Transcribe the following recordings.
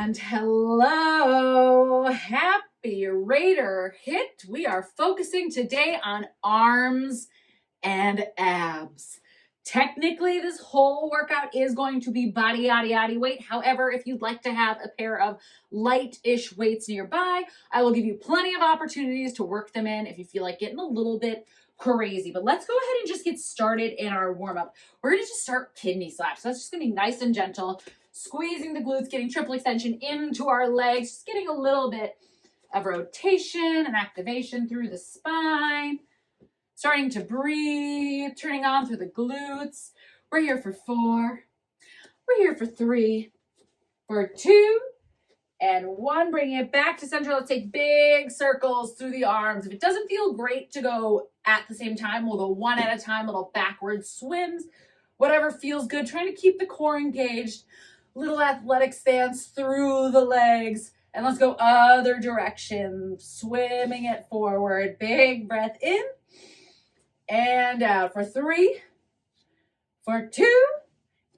And hello, happy Raider HIIT. We are focusing today on arms and abs. Technically, this whole workout is going to be body weight. However, if you'd like to have a pair of light-ish weights nearby, I will give you plenty of opportunities to work them in if you feel like getting a little bit crazy. But let's go ahead and just get started in our warm-up. We're going to just start kidney slaps. So that's just going to be nice and gentle. Squeezing the glutes, getting triple extension into our legs, just getting a little bit of rotation and activation through the spine. Starting to breathe, turning on through the glutes. We're here for 4. We're here for 3, for 2, and 1. Bringing it back to center. Let's take big circles through the arms. If it doesn't feel great to go at the same time, we'll go one at a time, little backward swims. Whatever feels good. Trying to keep the core engaged. Little athletic stance through the legs. And let's go other direction. Swimming it forward. Big breath in and out for 3, for 2,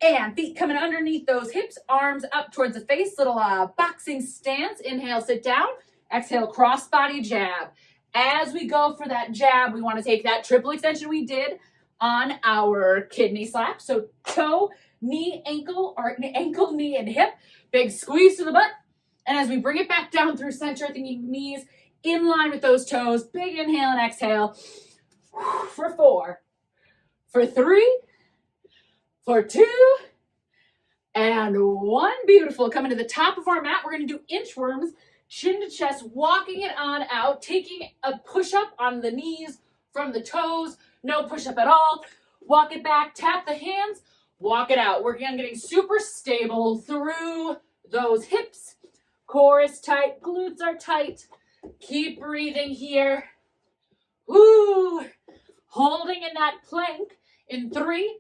and feet coming underneath those hips. Arms up towards the face. Little boxing stance. Inhale, sit down. Exhale, crossbody jab. As we go for that jab, we want to take that triple extension we did on our kidney slap. So toe, knee, ankle, or ankle, knee, and hip. Big squeeze to the butt. And as we bring it back down through center, thinking knees in line with those toes. Big inhale and exhale. For 4, for 3, for 2, and 1. Beautiful. Coming to the top of our mat, we're going to do inchworms, chin to chest, walking it on out, taking a push-up on the knees from the toes. No push-up at all. Walk it back, tap the hands. Walk it out. Working on getting super stable through those hips. Core is tight. Glutes are tight. Keep breathing here. Woo! Holding in that plank in 3,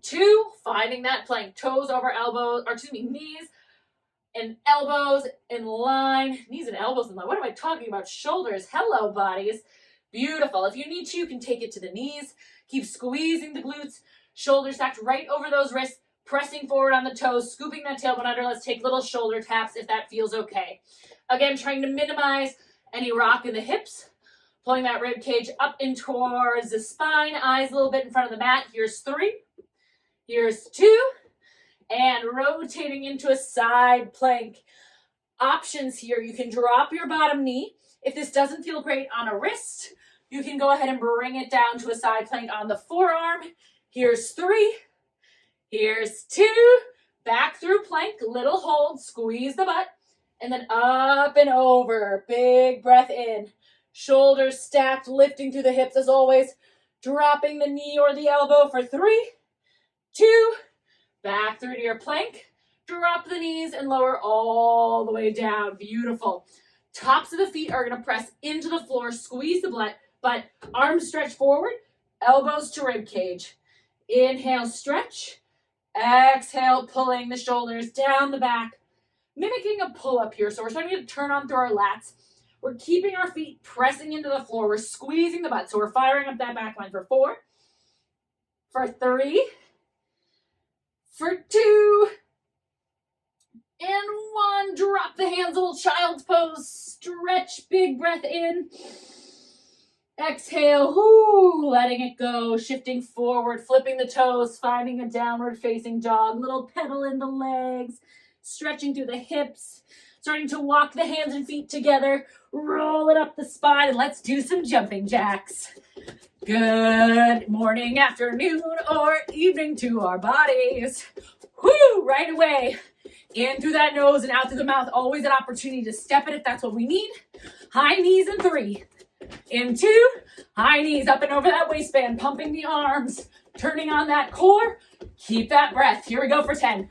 2. Finding that plank. Toes over elbows, or excuse me, knees and elbows in line. Knees and elbows in line. What am I talking about? Shoulders. Hello, bodies. Beautiful. If you need to, you can take it to the knees. Keep squeezing the glutes. Shoulders stacked right over those wrists, pressing forward on the toes, scooping that tailbone under. Let's take little shoulder taps if that feels okay. Again, trying to minimize any rock in the hips, pulling that rib cage up in towards the spine, eyes a little bit in front of the mat. Here's 3, here's 2, and rotating into a side plank. Options here, you can drop your bottom knee. If this doesn't feel great on a wrist, you can go ahead and bring it down to a side plank on the forearm. Here's 3, here's 2, back through plank, little hold, squeeze the butt, and then up and over, big breath in, shoulders stacked, lifting through the hips as always, dropping the knee or the elbow for 3, 2, back through to your plank, drop the knees and lower all the way down, beautiful. Tops of the feet are gonna press into the floor, squeeze the butt, arms stretch forward, elbows to rib cage. Inhale, stretch. Exhale, pulling the shoulders down the back, mimicking a pull-up here. So we're starting to turn on through our lats. We're keeping our feet pressing into the floor. We're squeezing the butt. So we're firing up that back line for 4, for 3, for 2, and 1. Drop the hands, little child's pose. Stretch, big breath in. Exhale, letting it go, shifting forward, flipping the toes, finding a downward facing dog, little pedal in the legs, stretching through the hips, starting to walk the hands and feet together, roll it up the spine, and let's do some jumping jacks. Good morning, afternoon, or evening to our bodies. Right away, in through that nose and out through the mouth, always an opportunity to step it if that's what we need. High knees in 3. In 2, high knees up and over that waistband, pumping the arms, turning on that core. Keep that breath. Here we go for 10.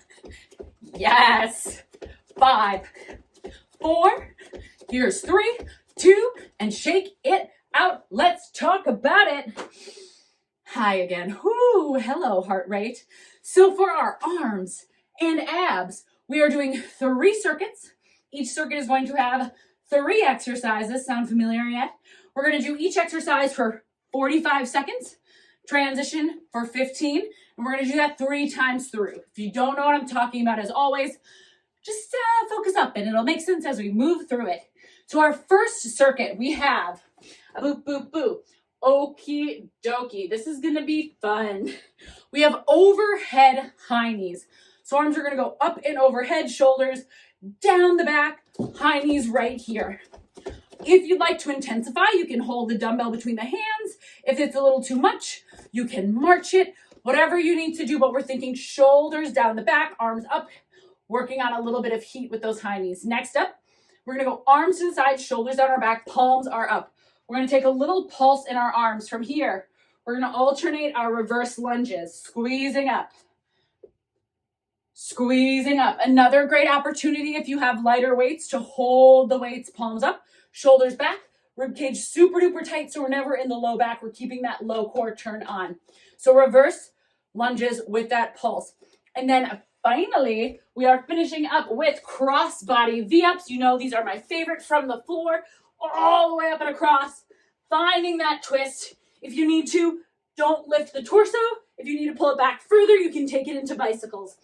Yes. 5, 4, here's 3, 2, and shake it out. Let's talk about it. Hi again. Hello, heart rate. So for our arms and abs, we are doing 3 circuits. Each circuit is going to have 3 exercises. Sound familiar yet? We're going to do each exercise for 45 seconds, transition for 15, and we're going to do that 3 times through. If you don't know what I'm talking about, as always, just focus up and it'll make sense as we move through it. So our first circuit, we have a boop, boop, boop. Okie dokie. This is going to be fun. We have overhead high knees. So arms are going to go up and overhead, shoulders down the back, high knees right here. If you'd like to intensify, you can hold the dumbbell between the hands. If it's a little too much, you can march it, whatever you need to do. But we're thinking shoulders down the back, arms up, working on a little bit of heat with those high knees. Next up, we're going to go arms to the side, shoulders down our back, palms are up. We're going to take a little pulse in our arms from here. We're going to alternate our reverse lunges, squeezing up. Squeezing up. Another great opportunity if you have lighter weights to hold the weights, palms up, shoulders back, rib cage super duper tight so we're never in the low back. We're keeping that low core turned on. So reverse lunges with that pulse. And then finally, we are finishing up with cross-body V-ups. You know these are my favorite, from the floor all the way up and across, finding that twist. If you need to, don't lift the torso. If you need to pull it back further, you can take it into bicycles.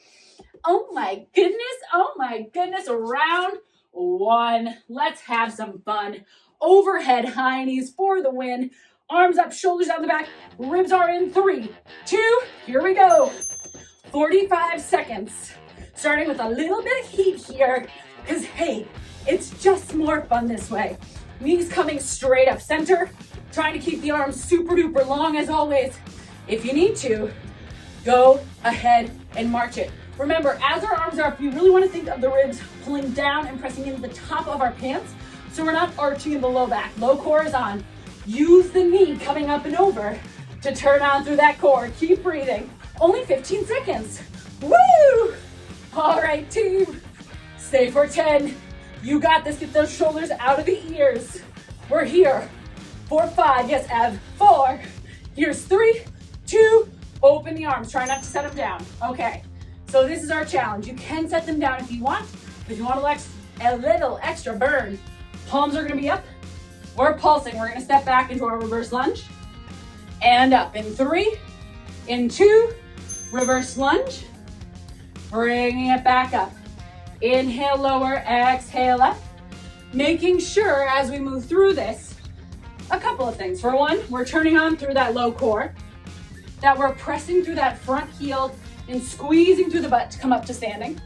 Oh my goodness, round one. Let's have some fun. Overhead high knees for the win. Arms up, shoulders down the back, ribs are in 3, 2, here we go. 45 seconds. Starting with a little bit of heat here, because hey, it's just more fun this way. Knees coming straight up center, trying to keep the arms super duper long as always. If you need to, go ahead and march it. Remember, as our arms are up, we really want to think of the ribs pulling down and pressing into the top of our pants so we're not arching in the low back. Low core is on. Use the knee coming up and over to turn on through that core. Keep breathing. Only 15 seconds. Woo! All right, team. Stay for 10. You got this. Get those shoulders out of the ears. We're here for 5. Yes, Ev. 4. Here's 3, 2. Open the arms. Try not to set them down. Okay. So this is our challenge. You can set them down if you want. If you want a little extra burn, palms are going to be up. We're pulsing. We're going to step back into our reverse lunge. And up in 3, in 2, reverse lunge. Bringing it back up. Inhale, lower, exhale up. Making sure as we move through this, a couple of things. For one, we're turning on through that low core, that we're pressing through that front heel and squeezing through the butt to come up to standing,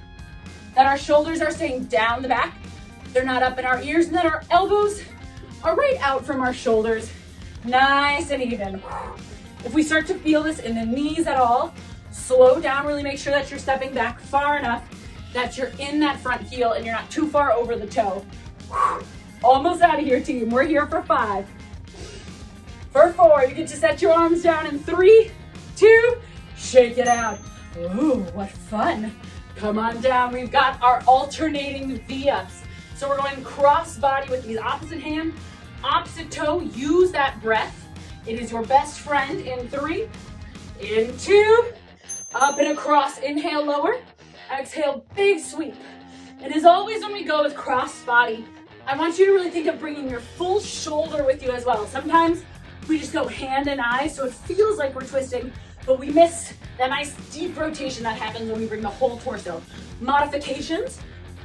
that our shoulders are staying down the back, they're not up in our ears, and that our elbows are right out from our shoulders, nice and even. If we start to feel this in the knees at all, slow down, really make sure that you're stepping back far enough that you're in that front heel and you're not too far over the toe. Almost out of here, team. We're here for 5. For 4, you get to set your arms down in 3, 2, shake it out. Ooh, what fun. Come on down. We've got our alternating V-ups. So we're going cross body with these opposite hand, opposite toe. Use that breath. It is your best friend in 3, in 2, up and across. Inhale, lower. Exhale, big sweep. And as always, when we go with cross body, I want you to really think of bringing your full shoulder with you as well. Sometimes we just go hand and eye, so it feels like we're twisting, but we miss that nice deep rotation that happens when we bring the whole torso. Modifications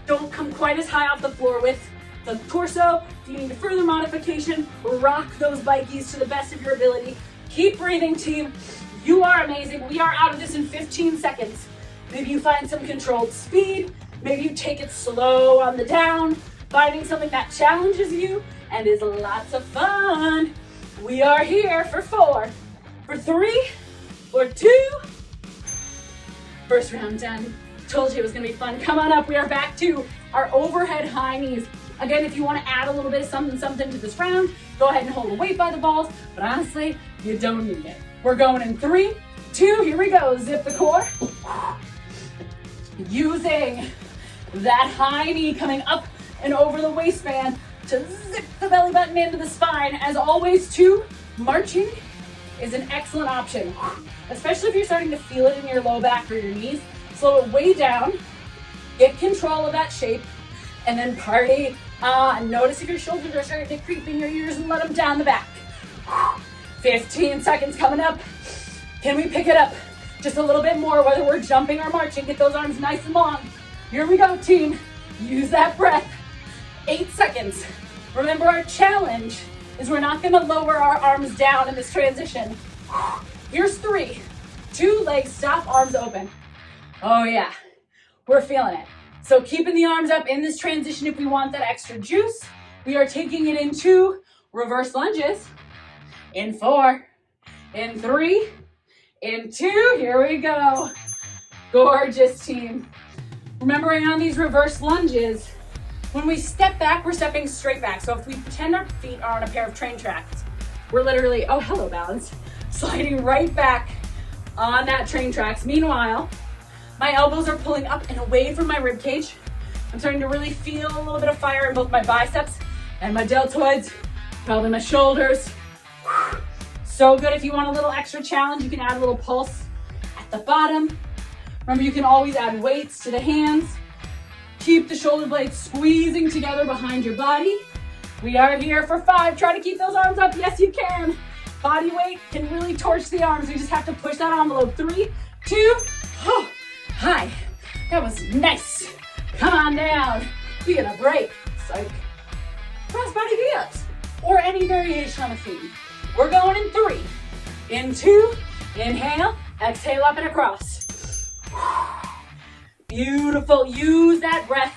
don't come quite as high off the floor with the torso. If you need a further modification, rock those bikies to the best of your ability. Keep breathing, team. You are amazing. We are out of this in 15 seconds. Maybe you find some controlled speed. Maybe you take it slow on the down, finding something that challenges you and is lots of fun. We are here for 4, for 3, for 2. First round done. Told you it was gonna be fun. Come on up. We are back to our overhead high knees. Again, if you want to add a little bit of something to this round, go ahead and hold a weight by the balls, but honestly, you don't need it. We're going in 3, 2, here we go. Zip the core. Using that high knee coming up and over the waistband to zip the belly button into the spine. As always, too, marching is an excellent option, especially if you're starting to feel it in your low back or your knees. Slow it way down, get control of that shape, and then party on. Notice if your shoulders are starting to creep in your ears and let them down the back. 15 seconds coming up. Can we pick it up just a little bit more, whether we're jumping or marching? Get those arms nice and long. Here we go, team. Use that breath. 8 seconds. Remember, our challenge is we're not gonna lower our arms down in this transition. Here's 3. 2 legs, stop, arms open. Oh yeah, we're feeling it. So keeping the arms up in this transition if we want that extra juice. We are taking it into reverse lunges. In 4, in 3, in 2, here we go. Gorgeous, team. Remembering on these reverse lunges, when we step back, we're stepping straight back. So if we pretend our feet are on a pair of train tracks, we're literally, oh, hello, balance, sliding right back on that train tracks. Meanwhile, my elbows are pulling up and away from my rib cage. I'm starting to really feel a little bit of fire in both my biceps and my deltoids, probably my shoulders. So good. If you want a little extra challenge, you can add a little pulse at the bottom. Remember, you can always add weights to the hands. Keep the shoulder blades squeezing together behind your body. We are here for 5. Try to keep those arms up. Yes, you can. Body weight can really torch the arms. We just have to push that envelope. 3, 2, oh, hi. That was nice. Come on down. We get a break. Psych. Cross body V-ups or any variation on the theme. We're going in 3, in 2, inhale, exhale up and across. Beautiful. Use that breath.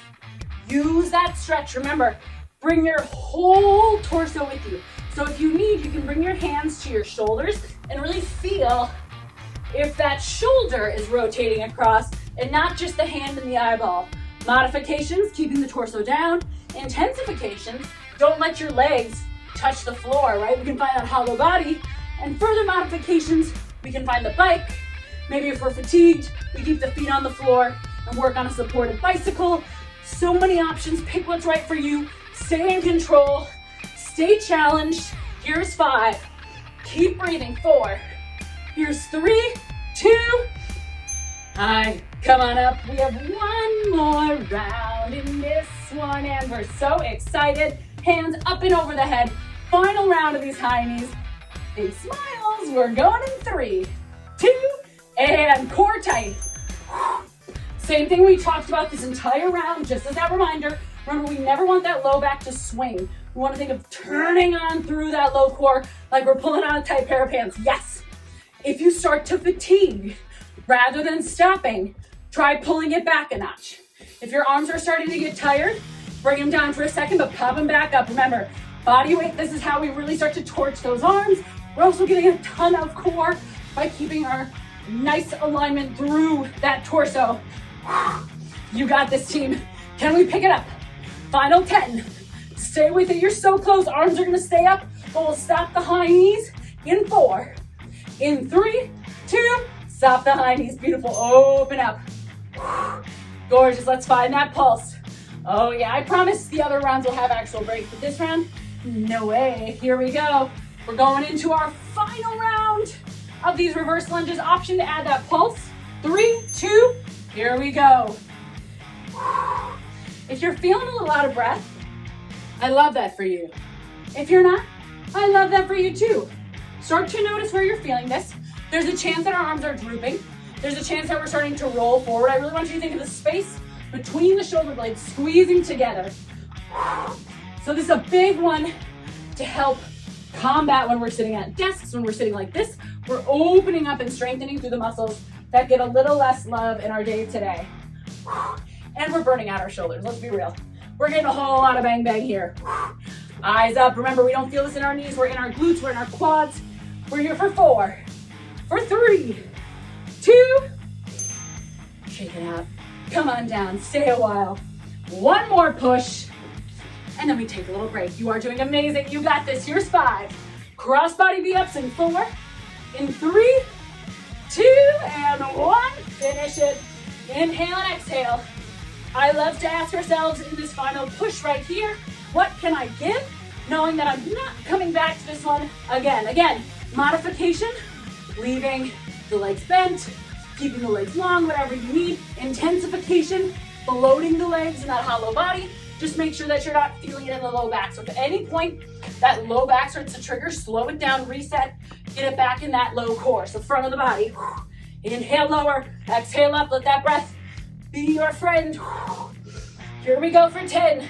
Use that stretch. Remember, bring your whole torso with you. So if you need, you can bring your hands to your shoulders and really feel if that shoulder is rotating across and not just the hand and the eyeball. Modifications, keeping the torso down. Intensifications, don't let your legs touch the floor, right? We can find that hollow body. And further modifications, we can find the bike. Maybe if we're fatigued, we keep the feet on the floor and work on a supported bicycle. So many options. Pick what's right for you. Stay in control. Stay challenged. Here's 5. Keep breathing. 4. Here's 3, 2. Hi. Come on up. We have one more round in this one, and we're so excited. Hands up and over the head. Final round of these high knees. Big smiles. We're going in 3, 2, and core tight. Same thing we talked about this entire round, just as that reminder. Remember, we never want that low back to swing. We want to think of turning on through that low core like we're pulling on a tight pair of pants. Yes. If you start to fatigue, rather than stopping, try pulling it back a notch. If your arms are starting to get tired, bring them down for a second, but pop them back up. Remember, body weight, this is how we really start to torch those arms. We're also getting a ton of core by keeping our nice alignment through that torso. You got this, team. Can we pick it up? Final 10. Stay with it. You're so close. Arms are going to stay up, but we'll stop the high knees in 4. In 3, 2, stop the high knees. Beautiful. Open up. Gorgeous. Let's find that pulse. Oh, yeah. I promise the other rounds will have actual breaks, but this round, no way. Here we go. We're going into our final round of these reverse lunges. Option to add that pulse. 3, 2, here we go. If you're feeling a little out of breath, I love that for you. If you're not, I love that for you too. Start to notice where you're feeling this. There's a chance that our arms are drooping. There's a chance that we're starting to roll forward. I really want you to think of the space between the shoulder blades squeezing together. So this is a big one to help combat when we're sitting at desks, when we're sitting like this. We're opening up and strengthening through the muscles that get a little less love in our day today. And we're burning out our shoulders, let's be real. We're getting a whole lot of bang bang here. Eyes up. Remember, we don't feel this in our knees. We're in our glutes, we're in our quads. We're here for 4, for 3, 2. Shake it out. Come on down, stay a while. One more push, and then we take a little break. You are doing amazing. You got this. Here's 5. Crossbody V-ups in 4, in 3, 2, and 1. Finish it. Inhale and exhale. I love to ask ourselves in this final push right here, what can I give? Knowing that I'm not coming back to this one again. Again, modification, leaving the legs bent, keeping the legs long, whatever you need. Intensification, bloating the legs in that hollow body. Just make sure that you're not feeling it in the low back. So if at any point that low back starts to trigger, slow it down, reset, get it back in that low core. So front of the body. Inhale lower, exhale up, let that breath be your friend. Here we go for 10.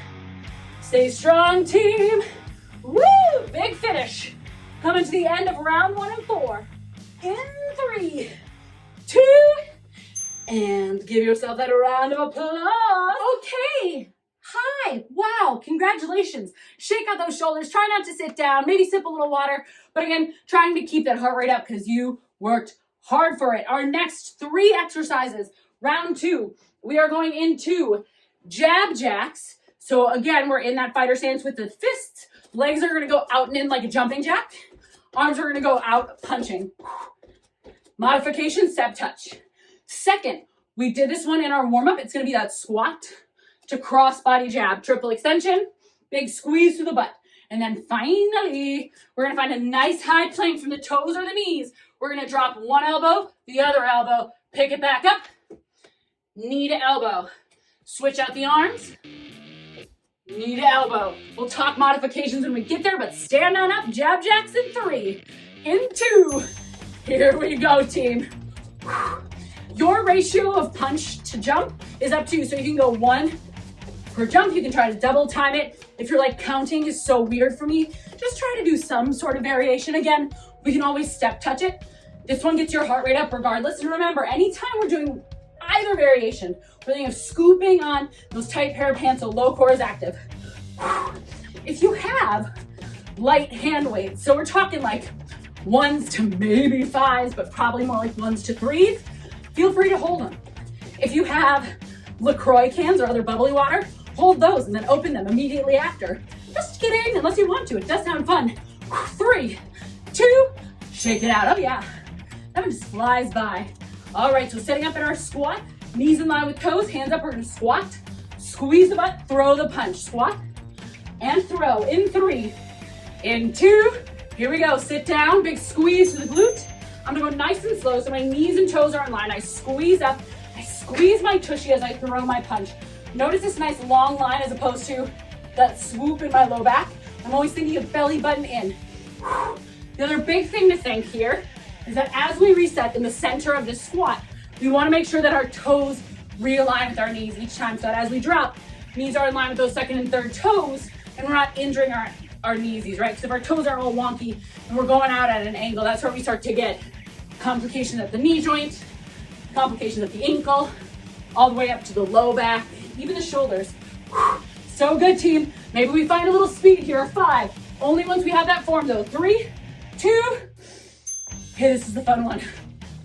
Stay strong, team. Woo! Big finish. Coming to the end of round 1 and 4. In 3, 2, and give yourself that round of applause. Okay. Hi. Wow. Congratulations. Shake out those shoulders. Try not to sit down. Maybe sip a little water. But again, trying to keep that heart rate up because you worked hard for it. Our next 3 exercises, round 2, we are going into jab jacks. So again, we're in that fighter stance with the fists. Legs are going to go out and in like a jumping jack. Arms are going to go out punching. Modification, step touch. Second, we did this one in our warm-up. It's going to be that squat to cross body jab. Triple extension, big squeeze through the butt. And then finally, we're going to find a nice high plank from the toes or the knees. We're going to drop one elbow, the other elbow, pick it back up, knee to elbow. Switch out the arms, knee to elbow. We'll talk modifications when we get there, but stand on up, jab jacks in 3, in 2. Here we go, team. Your ratio of punch to jump is up to you. So you can go 1 per jump. You can try to double time it. If you're like counting is so weird for me, just try to do some sort of variation. Again, we can always step touch it. This one gets your heart rate up regardless. And remember, anytime we're doing either variation, we're thinking of scooping on those tight pair of pants so low core is active. If you have light hand weights, so we're talking like 1s to maybe 5s, but probably more like 1s to 3s, feel free to hold them. If you have LaCroix cans or other bubbly water, hold those and then open them immediately after. Just get in unless you want to. It does sound fun. 3, 2, shake it out. Oh yeah, that one just flies by. All right, so setting up in our squat, knees in line with toes, hands up, we're gonna squat, squeeze the butt, throw the punch, squat, and throw in 3, in 2, here we go, sit down, big squeeze to the glute. I'm gonna go nice and slow so my knees and toes are in line. I squeeze up, I squeeze my tushy as I throw my punch. Notice this nice long line as opposed to that swoop in my low back. I'm always thinking of belly button in. The other big thing to think here is that as we reset in the center of this squat, we wanna make sure that our toes realign with our knees each time so that as we drop, knees are in line with those second and third toes and we're not injuring our kneesies, right? Because if our toes are all wonky and we're going out at an angle, that's where we start to get complications at the knee joint, complications at the ankle, all the way up to the low back, even the shoulders. So good, team. Maybe we find a little speed here. 5. Only once we have that form though. 3, 2. Okay, this is the fun one.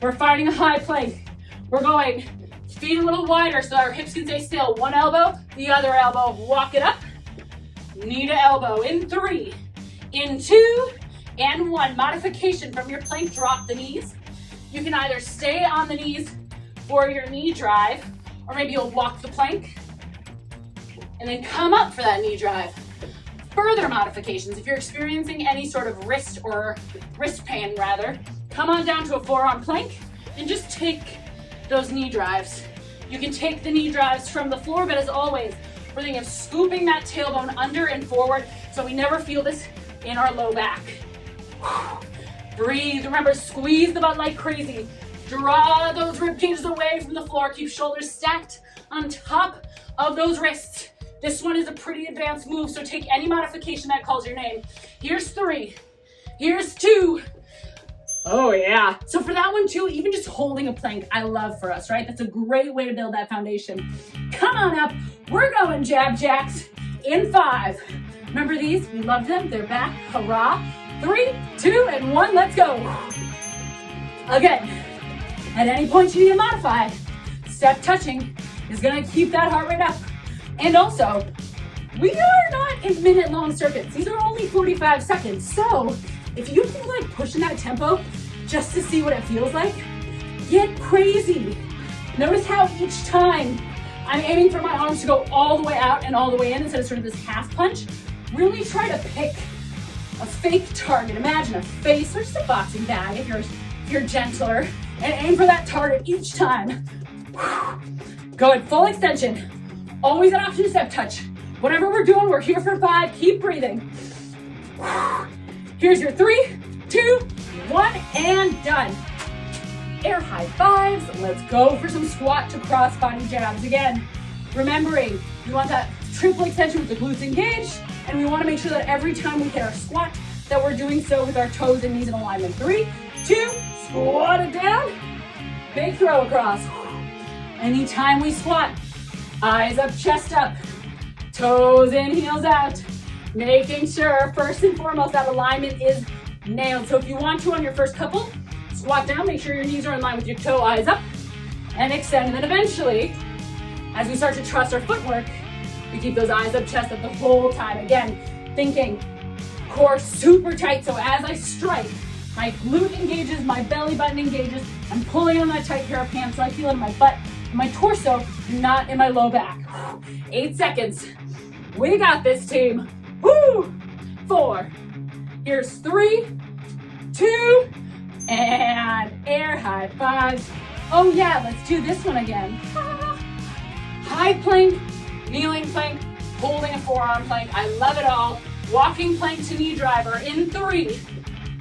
We're finding a high plank. We're going feet a little wider so our hips can stay still. One elbow, the other elbow. Walk it up. Knee to elbow in 3, in 2, and 1. Modification from your plank, drop the knees. You can either stay on the knees for your knee drive, or maybe you'll walk the plank and then come up for that knee drive. Further modifications, if you're experiencing any sort of wrist pain rather, come on down to a forearm plank and just take those knee drives. You can take the knee drives from the floor, but as always, we're thinking of scooping that tailbone under and forward so we never feel this in our low back. Breathe. Remember, squeeze the butt like crazy. Draw those rib cages away from the floor. Keep shoulders stacked on top of those wrists. This one is a pretty advanced move, so take any modification that calls your name. Here's 3. Here's 2. Oh yeah. So for that one too, even just holding a plank, I love for us, right? That's a great way to build that foundation. Come on up. We're going jab jacks in 5. Remember these? We love them. They're back. Hurrah. 3, 2, and 1. Let's go. Again, at any point you need to modify, step touching is going to keep that heart rate up. And also, we are not in minute-long circuits. These are only 45 seconds. So if you feel like pushing that tempo just to see what it feels like, get crazy. Notice how each time I'm aiming for my arms to go all the way out and all the way in instead of sort of this half punch. Really try to pick a fake target. Imagine a face or just a boxing bag if you're gentler, and aim for that target each time. Good, full extension. Always an option to step touch. Whatever we're doing, we're here for 5. Keep breathing. Here's your 3, 2, 1, and done. air high fives. Let's go for some squat to cross body jabs. Again, remembering we want that triple extension with the glutes engaged, and we want to make sure that every time we hit our squat that we're doing so with our toes and knees in alignment. 3, 2, squat it down, big throw across. Anytime we squat, eyes up, chest up, toes in, heels out, making sure first and foremost that alignment is nailed. So if you want to on your first couple, squat down, make sure your knees are in line with your toe, eyes up, and extend. And then eventually, as we start to trust our footwork, we keep those eyes up, chest up the whole time. Again, thinking core super tight. So as I strike, my glute engages, my belly button engages. I'm pulling on that tight pair of pants so I feel it in my butt, in my torso, not in my low back. 8 seconds. We got this, team. Woo! 4. Here's 3, 2, and air high fives. Oh yeah, let's do this one again. High plank, kneeling plank, holding a forearm plank. I love it all. Walking plank to knee driver in 3,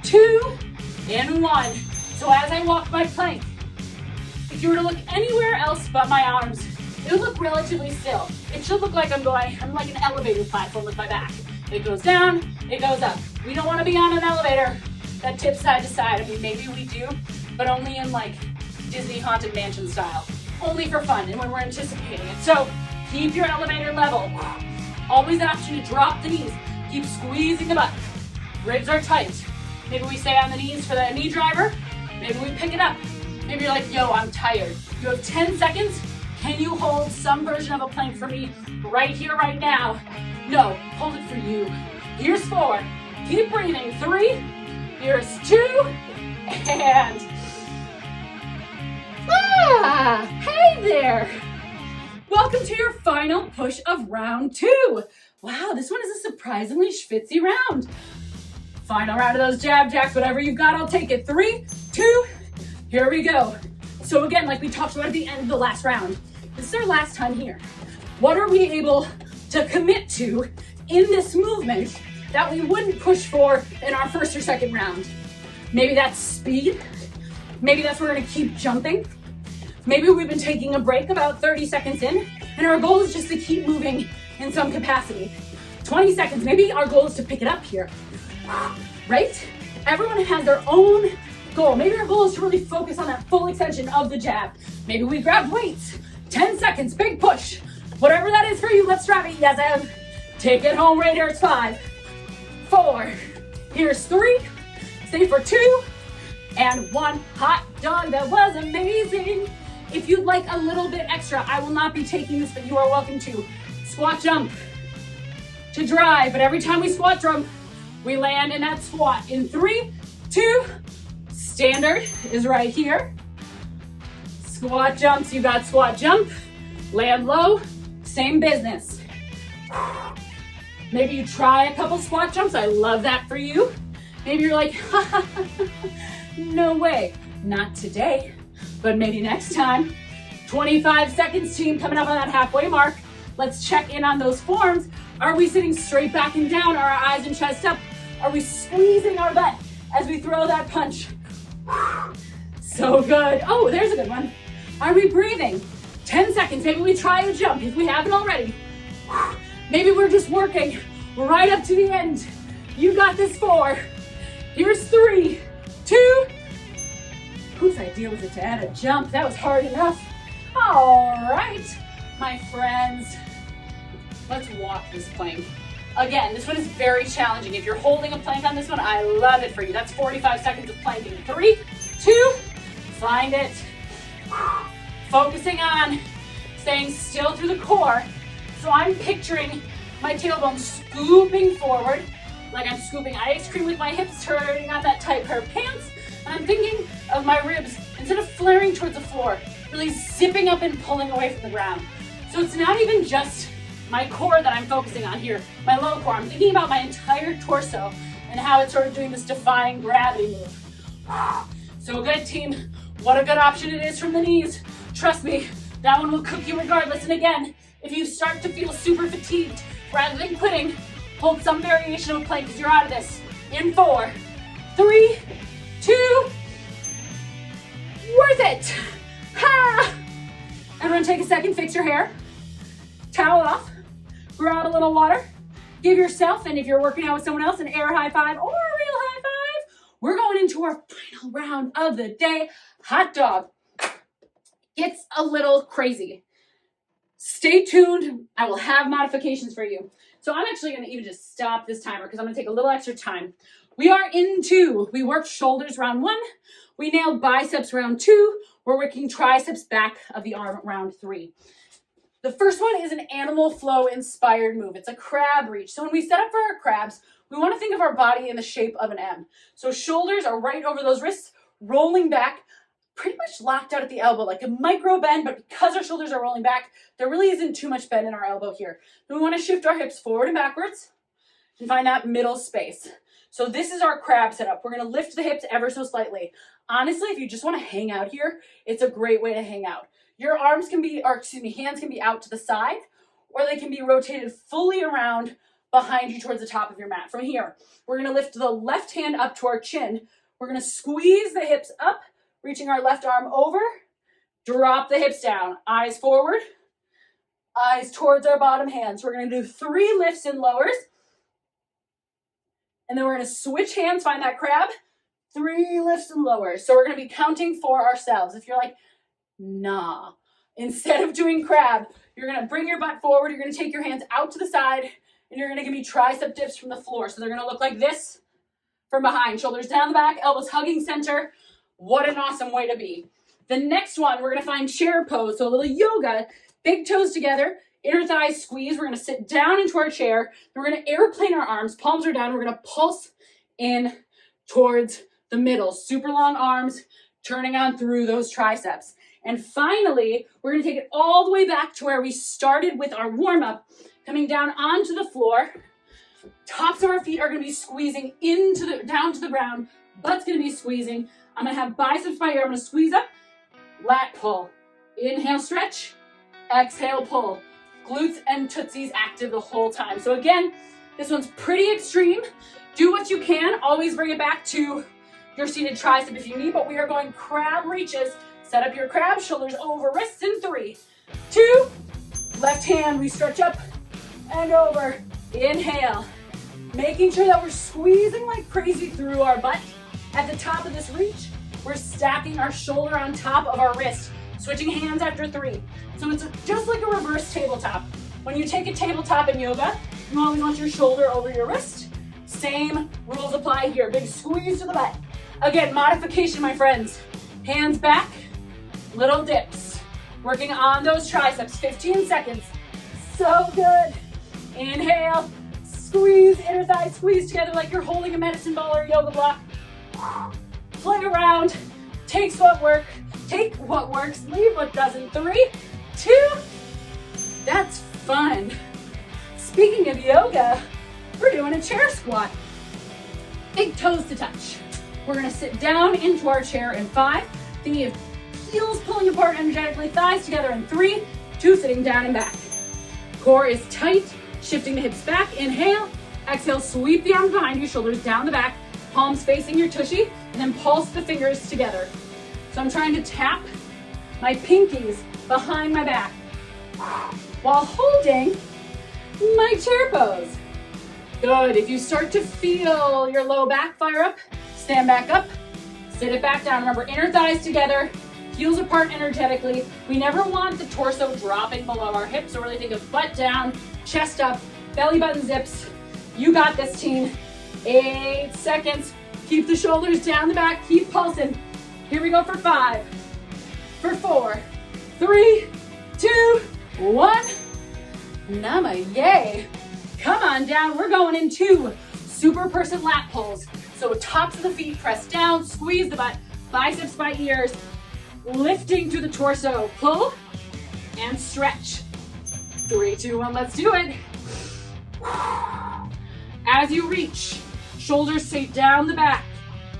2, and 1. So as I walk my plank, if you were to look anywhere else but my arms, it would look relatively still. It should look like I'm like an elevator platform with my back. It goes down, it goes up. We don't want to be on an elevator that tips side to side. I mean, maybe we do, but only in like Disney Haunted Mansion style. Only for fun and when we're anticipating it. So keep your elevator level. Always an option to drop the knees. Keep squeezing the butt. Ribs are tight. Maybe we stay on the knees for that knee driver. Maybe we pick it up. Maybe you're like, yo, I'm tired. You have 10 seconds. Can you hold some version of a plank for me right here, right now? No, hold it for you. Here's 4. Keep breathing. 3. Here's 2. And hey there. Welcome to your final push of round 2. Wow, this one is a surprisingly schwitzy round. Final round of those jab jacks. Whatever you've got, I'll take it. 3, 2, here we go. So again, like we talked about at the end of the last round, this is our last time here. What are we able to commit to in this movement that we wouldn't push for in our first or second round? Maybe that's speed. Maybe that's we're gonna keep jumping. Maybe we've been taking a break about 30 seconds in, and our goal is just to keep moving in some capacity. 20 seconds, maybe our goal is to pick it up here, right? Everyone has their own goal. Maybe our goal is to really focus on that full extension of the jab. Maybe we grab weights, 10 seconds, big push. Whatever that is for you, let's grab it. Yes, Em. Take it home right here, it's 5, 4, here's 3, stay for 2, and 1. Hot dog, that was amazing. If you'd like a little bit extra, I will not be taking this, but you are welcome to. Squat jump to drive, but every time we squat jump, we land in that squat in 3, 2, standard is right here. Squat jumps, you got squat jump, land low, same business. Maybe you try a couple squat jumps, I love that for you. Maybe you're like, no way, not today, but maybe next time. 25 seconds, team, coming up on that halfway mark. Let's check in on those forms. Are we sitting straight back and down? Are our eyes and chest up? Are we squeezing our butt as we throw that punch? So good. Oh, there's a good one. Are we breathing? 10 seconds. Maybe we try a jump if we haven't already. Maybe we're just working right up to the end. You got this. 4. Here's 3, 2. Whose idea was it to add a jump? That was hard enough. All right, my friends, let's walk this plank. Again, this one is very challenging. If you're holding a plank on this one, I love it for you. That's 45 seconds of planking. 3, 2, find it. Focusing on staying still through the core. So I'm picturing my tailbone scooping forward, like I'm scooping ice cream with my hips turning on that tight pair of pants. And I'm thinking of my ribs, instead of flaring towards the floor, really zipping up and pulling away from the ground. So it's not even just my core that I'm focusing on here, my low core. I'm thinking about my entire torso and how it's sort of doing this defying gravity move. So good, team. What a good option it is from the knees. Trust me, that one will cook you regardless. And again, if you start to feel super fatigued, rather than quitting, hold some variation of a plank because you're out of this. In 4, 3, 2, Worth it. Ha! Everyone take a second, fix your hair, towel off, grab a little water, give yourself, and if you're working out with someone else, an air high five or a real high five. We're going into our final round of the day. Hot dog. It's a little crazy. Stay tuned. I will have modifications for you. So I'm actually going to even just stop this timer because I'm going to take a little extra time. We worked shoulders round 1. We nailed biceps round 2. We're working triceps back of the arm round 3. The first one is an animal flow inspired move. It's a crab reach. So when we set up for our crabs, we want to think of our body in the shape of an M. So shoulders are right over those wrists, rolling back, pretty much locked out at the elbow, like a micro bend, but because our shoulders are rolling back, there really isn't too much bend in our elbow here. Then we want to shift our hips forward and backwards and find that middle space. So this is our crab setup. We're going to lift the hips ever so slightly. Honestly, if you just want to hang out here, it's a great way to hang out. Your hands can be out to the side, or they can be rotated fully around behind you towards the top of your mat. From here, we're going to lift the left hand up to our chin. We're going to squeeze the hips up, reaching our left arm over, drop the hips down, eyes forward, eyes towards our bottom hand. So we're going to do 3 lifts and lowers, and then we're going to switch hands, find that crab, 3 lifts and lowers. So we're going to be counting for ourselves. If you're like, nah, instead of doing crab, you're going to bring your butt forward, you're going to take your hands out to the side, and you're going to give me tricep dips from the floor. So they're going to look like this from behind, shoulders down the back, elbows hugging center. What an awesome way to be. The next one, we're going to find chair pose, so a little yoga, big toes together, inner thighs squeeze. We're going to sit down into our chair. Then we're going to airplane our arms, palms are down. We're going to pulse in towards the middle. Super long arms, turning on through those triceps. And finally, we're going to take it all the way back to where we started with our warm-up, coming down onto the floor. Tops of our feet are going to be squeezing down to the ground. Butt's going to be squeezing. I'm going to have biceps by ear. I'm going to squeeze up, lat pull. Inhale, stretch. Exhale, pull. Glutes and tootsies active the whole time. So again, this one's pretty extreme. Do what you can. Always bring it back to your seated tricep if you need, but we are going crab reaches. Set up your crab, shoulders over wrists in 3, 2, left hand, we stretch up and over. Inhale, making sure that we're squeezing like crazy through our butt. At the top of this reach, we're stacking our shoulder on top of our wrist, switching hands after 3. So it's just like a reverse tabletop. When you take a tabletop in yoga, you always want your shoulder over your wrist. Same rules apply here. Big squeeze to the butt. Again, modification, my friends. Hands back, little dips. Working on those triceps, 15 seconds. So good. Inhale, squeeze, inner thighs squeeze together like you're holding a medicine ball or a yoga block. Play around, take what works, leave what doesn't. 3, 2, that's fun. Speaking of yoga, we're doing a chair squat. Big toes to touch. We're gonna sit down into our chair in 5, thinking of heels pulling apart energetically, thighs together in 3, 2, sitting down and back. Core is tight, shifting the hips back, inhale, exhale, sweep the arms behind you, shoulders down the back, palms facing your tushy, and then pulse the fingers together. So I'm trying to tap my pinkies behind my back while holding my chair pose. Good. If you start to feel your low back fire up, stand back up, sit it back down. Remember, inner thighs together, heels apart energetically. We never want the torso dropping below our hips, so really think of butt down, chest up, belly button zips. You got this, team. 8 seconds. Keep the shoulders down the back, keep pulsing. Here we go for 5, for 4, 3, 2, 1. Namaste. Come on down. We're going into super person lat pulls. So tops of the feet press down, squeeze the butt, biceps by ears, lifting through the torso. Pull and stretch. 3, 2, 1, let's do it. As you reach, shoulders stay down the back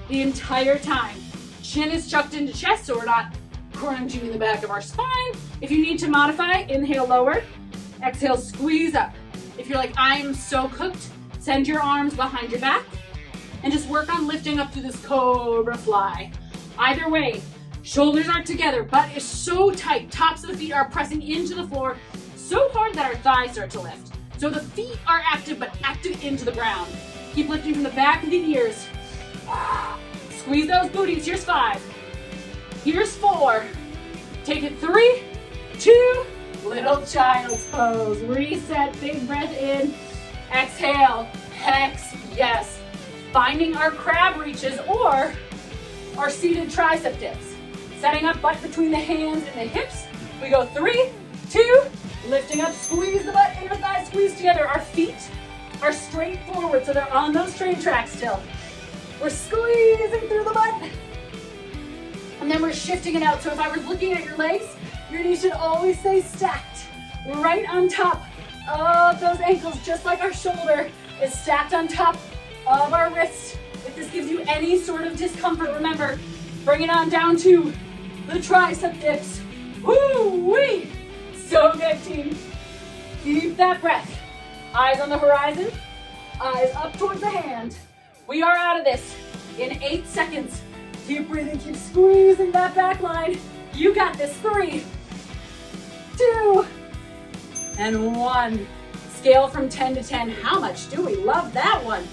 the entire time. Chin is chucked into chest, so we're not crunching the back of our spine. If you need to modify, inhale lower, exhale squeeze up. If you're like, I'm so cooked, send your arms behind your back and just work on lifting up through this cobra fly. Either way, Shoulders are together, butt is so tight. Tops of the feet are pressing into the floor so hard that our thighs start to lift. So the feet are active, but active into the ground. Keep lifting from the back of the ears. Squeeze those booties. Here's 5. Here's 4. Take it 3, 2, little child's pose. Reset, big breath in. Exhale, yes. Finding our crab reaches or our seated tricep dips. Setting up butt between the hands and the hips. We go 3, 2, lifting up, squeeze the butt, inner thighs squeeze together. Our feet are straight forward, so they're on those train tracks still. We're squeezing through the butt. And then we're shifting it out. So if I were looking at your legs, your knees should always stay stacked. Right on top of those ankles, just like our shoulder is stacked on top of our wrist. If this gives you any sort of discomfort, remember, bring it on down to the tricep dips. Woo-wee! So good, team. Keep that breath. Eyes on the horizon, eyes up towards the hand. We are out of this in 8 seconds. Keep breathing, keep squeezing that back line. You got this. 3, 2, and 1. Scale from 10 to 10. How much do we love that one?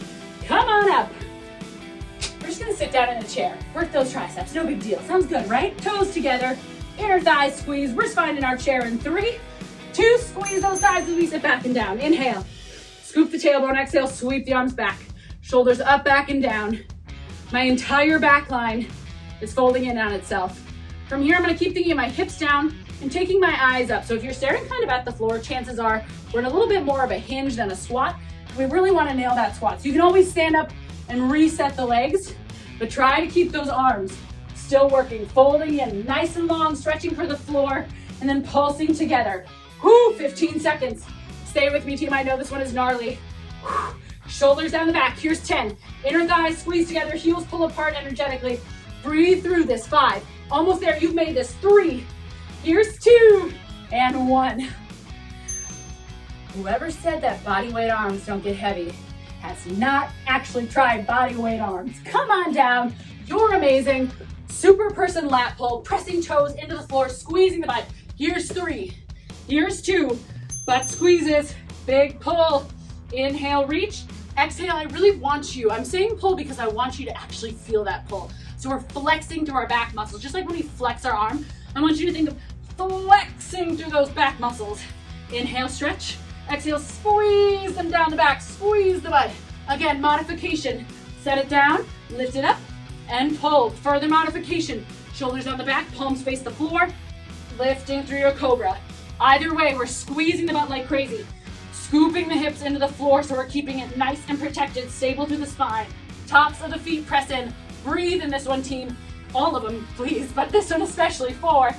Come on up. We're just gonna sit down in a chair. Work those triceps, no big deal. Sounds good, right? Toes together, inner thighs squeeze. We're finding our chair in 3, 2, squeeze those thighs as we sit back and down. Inhale, scoop the tailbone, exhale, sweep the arms back. Shoulders up, back, and down. My entire back line is folding in on itself. From here, I'm gonna keep thinking of my hips down and taking my eyes up. So if you're staring kind of at the floor, chances are we're in a little bit more of a hinge than a squat. We really wanna nail that squat. So you can always stand up and reset the legs, but try to keep those arms still working, folding in nice and long, stretching for the floor, and then pulsing together. 15 seconds. Stay with me, team. I know this one is gnarly. Shoulders down the back. Here's 10. Inner thighs squeeze together, heels pull apart energetically. Breathe through this. 5. Almost there. You've made this. 3. Here's 2. And 1. Whoever said that body weight arms don't get heavy has not actually tried body weight arms. Come on down. You're amazing. Super person lat pull, pressing toes into the floor, squeezing the butt. Here's 3. Here's 2. Butt squeezes. Big pull. Inhale, reach. Exhale, I really want you. I'm saying pull because I want you to actually feel that pull. So we're flexing through our back muscles. Just like when we flex our arm, I want you to think of flexing through those back muscles. Inhale, stretch. Exhale, squeeze them down the back. Squeeze the butt. Again, modification. Set it down, lift it up, and pull. Further modification. Shoulders on the back, palms face the floor. Lifting through your cobra. Either way, we're squeezing the butt like crazy. Scooping the hips into the floor so we're keeping it nice and protected, stable through the spine. Tops of the feet press in. Breathe in this one, team. All of them, please, but this one especially. 4,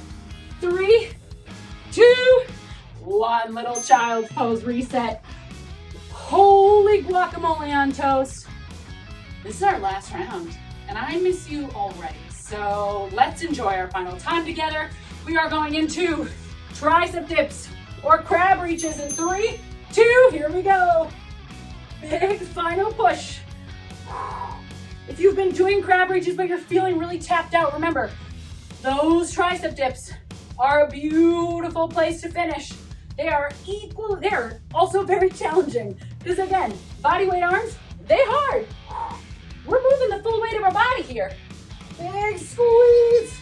3, 2, 1. Little child's pose, reset. Holy guacamole on toast. This is our last round, and I miss you already. So let's enjoy our final time together. We are going into tricep dips or crab reaches in 3, 2, here we go. Big final push. If you've been doing crab reaches but you're feeling really tapped out, remember, those tricep dips are a beautiful place to finish. They're also very challenging because again, body weight arms, they hard. We're moving the full weight of our body here. Big squeeze.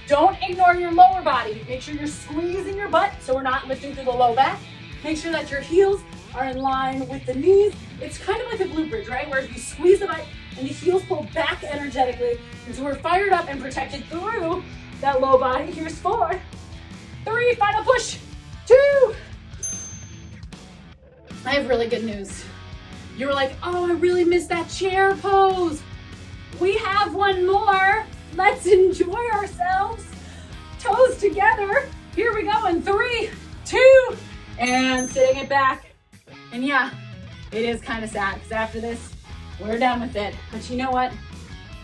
Don't ignore your lower body. Make sure you're squeezing your butt so we're not lifting through the low back. Make sure that your heels are in line with the knees. It's kind of like a glute bridge, right? Where you squeeze the butt and the heels pull back energetically. And so we're fired up and protected through that low body. Here's 4, 3, final push, 2. I have really good news. You were like, oh, I really missed that chair pose. We have one more. Let's enjoy ourselves. Toes together. Here we go in 3, 2, and sitting it back. And yeah, it is kind of sad because after this, we're done with it. But you know what?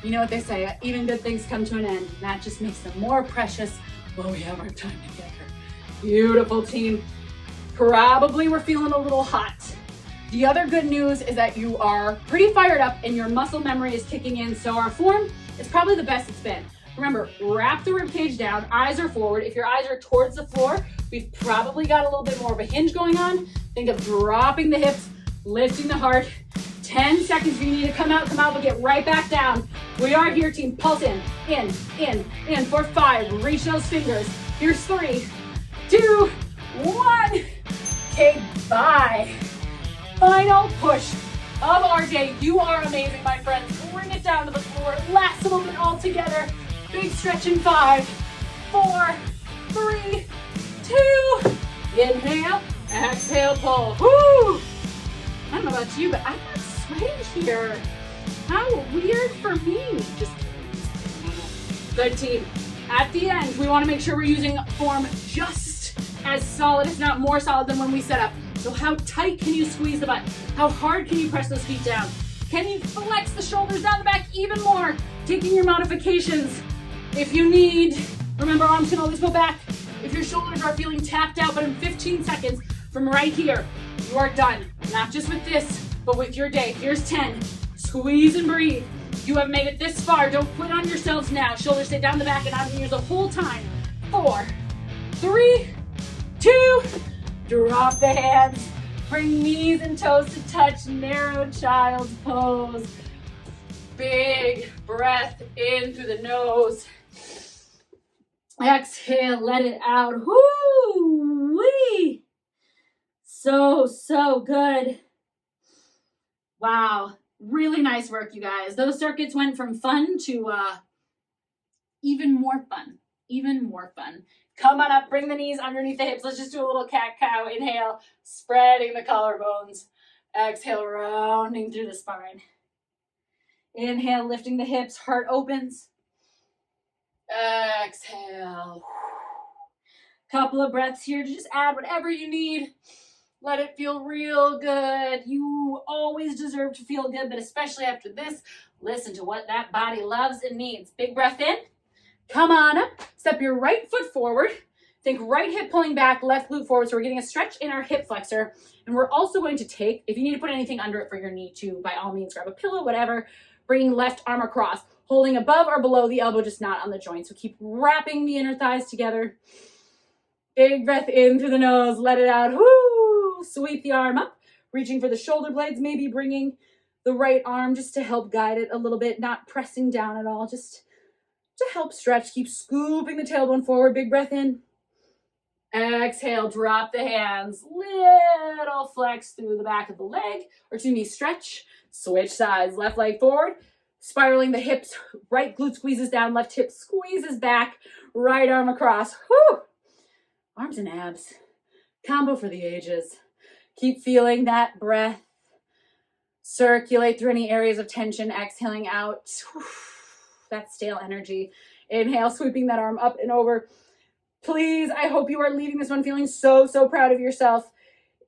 You know what they say, even good things come to an end. And that just makes them more precious while we have our time together. Beautiful, team. Probably we're feeling a little hot. The other good news is that you are pretty fired up and your muscle memory is kicking in. So our form is probably the best it's been. Remember, wrap the rib cage down, eyes are forward. If your eyes are towards the floor, we've probably got a little bit more of a hinge going on. Think of dropping the hips, lifting the heart. 10 seconds if you need to come out, but get right back down. We are here, team. Pulse in for 5. Reach those fingers. Here's 3, 2, 1. Okay, bye. Final push of our day. You are amazing, my friends. Bring it down to the floor. Last little bit all together. Big stretch in 5, 4, 3, 2. Inhale, exhale, pull. Woo! I don't know about you, but I got sweaty here. How weird for me. Just kidding. Good, team. At the end, we want to make sure we're using form just as solid, if not more solid than when we set up. So how tight can you squeeze the butt? How hard can you press those feet down? Can you flex the shoulders down the back even more? Taking your modifications. If you need, remember, arms can always go back. If your shoulders are feeling tapped out, but in 15 seconds from right here, you are done. Not just with this, but with your day. Here's 10. Squeeze and breathe. You have made it this far. Don't quit on yourselves now. Shoulders stay down the back and out of the ears the whole time. 4, 3, 2, drop the hands. Bring knees and toes to touch. Narrow child's pose. Big breath in through the nose. Exhale, let it out. Woo-wee. So good. Wow. Really nice work, you guys. Those circuits went from fun to even more fun. Come on up, bring the knees underneath the hips. Let's just do a little cat-cow. Inhale, spreading the collarbones. Exhale, rounding through the spine. Inhale, lifting the hips, heart opens. Exhale. Couple of breaths here to just add whatever you need. Let it feel real good. You always deserve to feel good, but especially after this, listen to what that body loves and needs. Big breath in. Come on up. Step your right foot forward. Think right hip pulling back, left glute forward. So we're getting a stretch in our hip flexor. And we're also going to take, if you need to put anything under it for your knee too, by all means, grab a pillow, whatever. Bringing left arm across, holding above or below the elbow, just not on the joint. So keep wrapping the inner thighs together. Big breath in through the nose. Let it out. Whoo! Sweep the arm up, reaching for the shoulder blades, maybe bringing the right arm just to help guide it a little bit, not pressing down at all, just to help stretch. Keep scooping the tailbone forward. Big breath in. Exhale, drop the hands. Little flex through the back of the leg, or excuse me, stretch. Switch sides. Left leg forward, spiraling the hips. Right glute squeezes down, left hip squeezes back. Right arm across. Whew! Arms and abs. Combo for the ages. Keep feeling that breath. Circulate through any areas of tension. Exhaling out. Whew, that stale energy. Inhale, sweeping that arm up and over. Please, I hope you are leaving this one feeling so proud of yourself.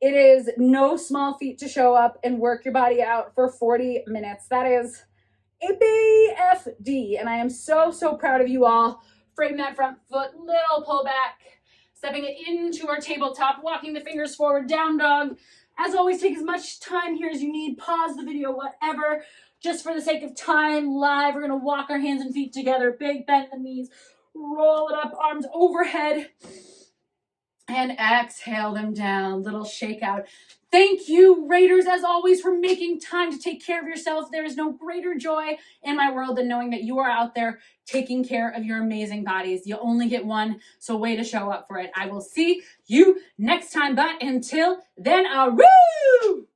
It is no small feat to show up and work your body out for 40 minutes. That is a BFD, and I am so proud of you all. Frame that front foot, little pull back, stepping it into our tabletop, walking the fingers forward, down dog. As always, take as much time here as you need. Pause the video, whatever. Just for the sake of time, live, we're going to walk our hands and feet together. Big bend the knees. Roll it up, arms overhead. And exhale them down. Little shakeout. Thank you, Raiders, as always, for making time to take care of yourself. There is no greater joy in my world than knowing that you are out there taking care of your amazing bodies. You only get one, so way to show up for it. I will see you next time, but until then, woo!